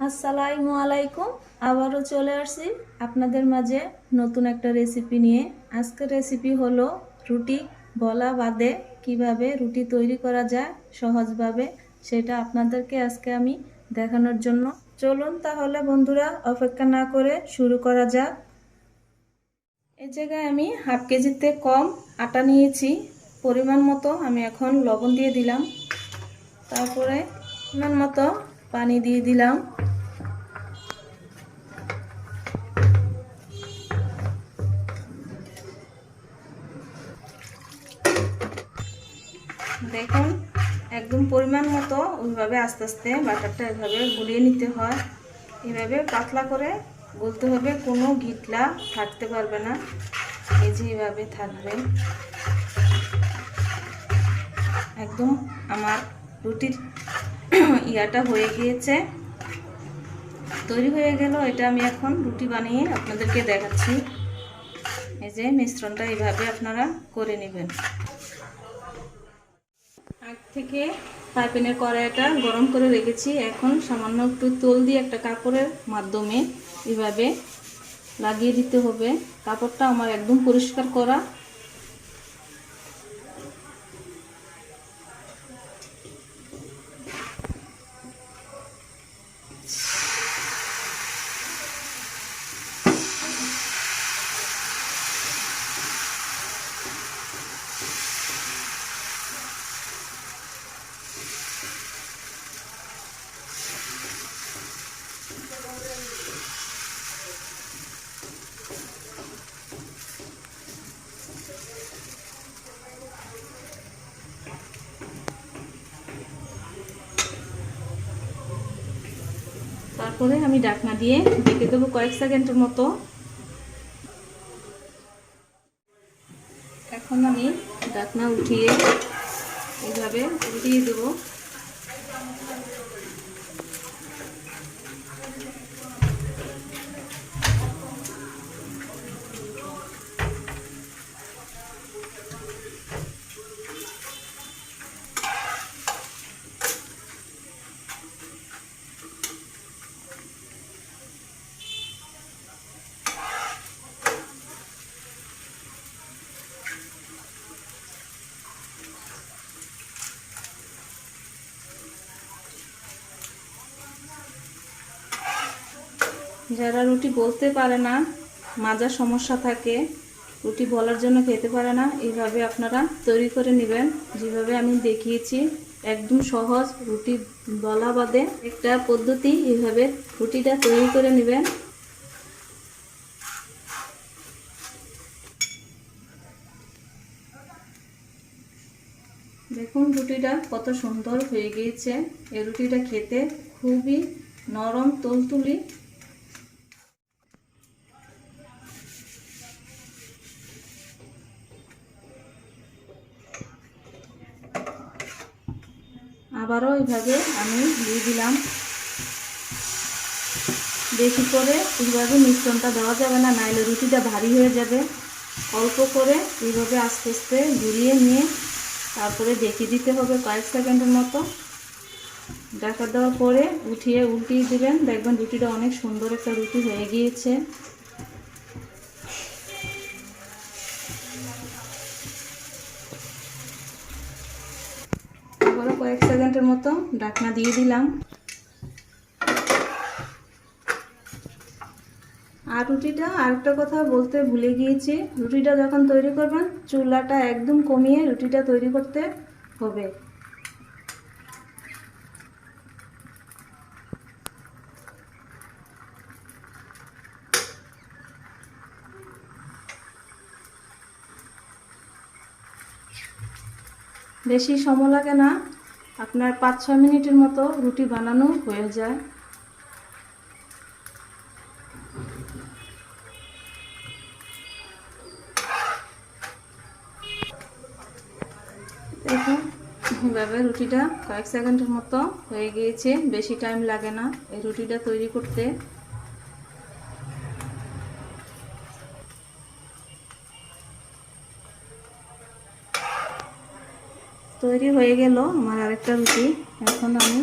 আসসালামু আলাইকুম। আবারও চলে আসছি আপনাদের মাঝে নতুন একটা রেসিপি নিয়ে। আজকের রেসিপি হলো রুটি বলা বাদে কিভাবে রুটি তৈরি করা যায় সহজভাবে, সেটা আপনাদেরকে আজকে আমি দেখানোর জন্য। চলুন তাহলে বন্ধুরা অপেক্ষা না করে শুরু করা যাক। এই জায়গায় আমি হাফ কেজিতে কম আটা নিয়েছি। পরিমাণ মতো আমি এখন লবণ দিয়ে দিলাম, তারপরে পরিমাণ মতো পানি দিয়ে দিলাম। দেখুন একদম পরিমাণ মতো ওইভাবে আস্তে আস্তে বাটারটা এভাবে গুলিয়ে নিতে হয়। এভাবে পাতলা করে গুলতে হবে, কোনো গিটলা থাকতে পারবে না। এই যে এইভাবে থাকবে। একদম আমার রুটির ইয়াটা হয়ে গিয়েছে, তৈরি হয়ে গেল। এটা আমি এখন রুটি বানিয়ে আপনাদেরকে দেখাচ্ছি। এই যে মিশ্রণটা এইভাবে আপনারা করে নেবেন। আগ থেকে ফ্রাইপ্যানের কড়াইটা গরম করে রেখেছি। এখন সামান্য একটু তেল দিয়ে একটা কাপড়ের মাধ্যমে এভাবে লাগিয়ে দিতে হবে। কাপড়টা আমার একদম পরিষ্কার করা। তারপরে আমি ঢাকনা দিয়ে ঢেকে দেবো কয়েক সেকেন্ডের মতো। এখন আমি ঢাকনা উঠিয়ে এইভাবে উল্টিয়ে দেবো। যারা রুটি বলতে পারে না, মাজার সমস্যা থাকে, রুটি বলার জন্য খেতে পারে না, এইভাবে আপনারা তৈরি করে নেবেন যেভাবে আমি দেখিয়েছি। একদম সহজ রুটি বলা বাদে একটা পদ্ধতি। এইভাবে রুটিটা তৈরি করে নেবেন। দেখুন রুটিটা কত সুন্দর হয়ে গিয়েছে। এই রুটিটা খেতে খুবই নরম তুলতুলি। আবারও এইভাবে আমি দিয়ে দিলাম। বেশি করে এইভাবে মিশ্রণটা দেওয়া যাবে না, নাইলে রুটিটা ভারী হয়ে যাবে। অল্প করে এইভাবে আস্তে আস্তে ঘুরিয়ে নিয়ে তারপরে ঢেকে দিতে হবে কয়েক সেকেন্ডের মতো। ঢাকা দেওয়ার পরে উঠিয়ে উল্টিয়ে দেবেন। দেখবেন রুটিটা অনেক সুন্দর একটা রুটি হয়ে গিয়েছে। আবারও কয়েক সেকেন্ডের মতো ঢাকনা দিয়ে দিলাম। আর রুটিটা আরেকটা কথা বলতে ভুলে গিয়েছি, রুটিটা যখন তৈরি করবেন চুলাটা একদম কমিয়ে রুটিটা তৈরি করতে হবে। বেশি সময় লাগে না, আপনার 5-6 মিনিটের মতো রুটি বানানো হয়ে যায়। দেখুন এভাবে রুটিটা কয়েক সেকেন্ডের মতো হয়ে গিয়েছে। বেশি টাইম লাগে না এই রুটিটা তৈরি করতে। তৈরি হয়ে গেল আমার আরেকটা রুটি। এখন আমি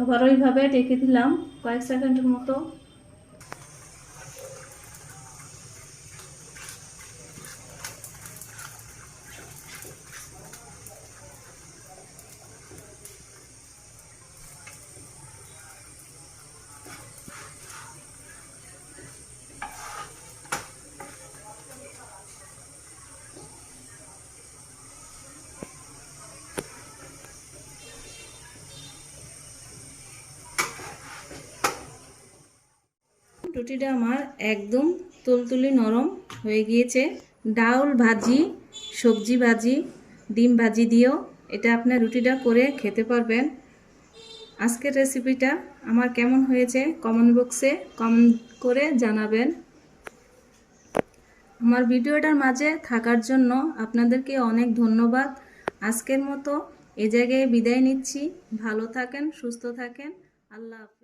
আবার ওইভাবে ঢেকে দিলাম কয়েক সেকেন্ডের মতো। রুটিটা আমার একদম তুলতুলি নরম হয়ে গিয়েছে। ডাউল ভাজি, সবজি ভাজি, ডিম ভাজি দিয়েও এটা আপনার রুটিটা করে খেতে পারবেন। আজকের রেসিপিটা আমার কেমন হয়েছে কমেন্ট বক্সে কমেন্ট করে জানাবেন। আমার ভিডিওটার মাঝে থাকার জন্য আপনাদেরকে অনেক ধন্যবাদ। আজকের মতো এই জায়গায় বিদায় নিচ্ছি। ভালো থাকেন, সুস্থ থাকেন। আল্লাহ হাফেজ।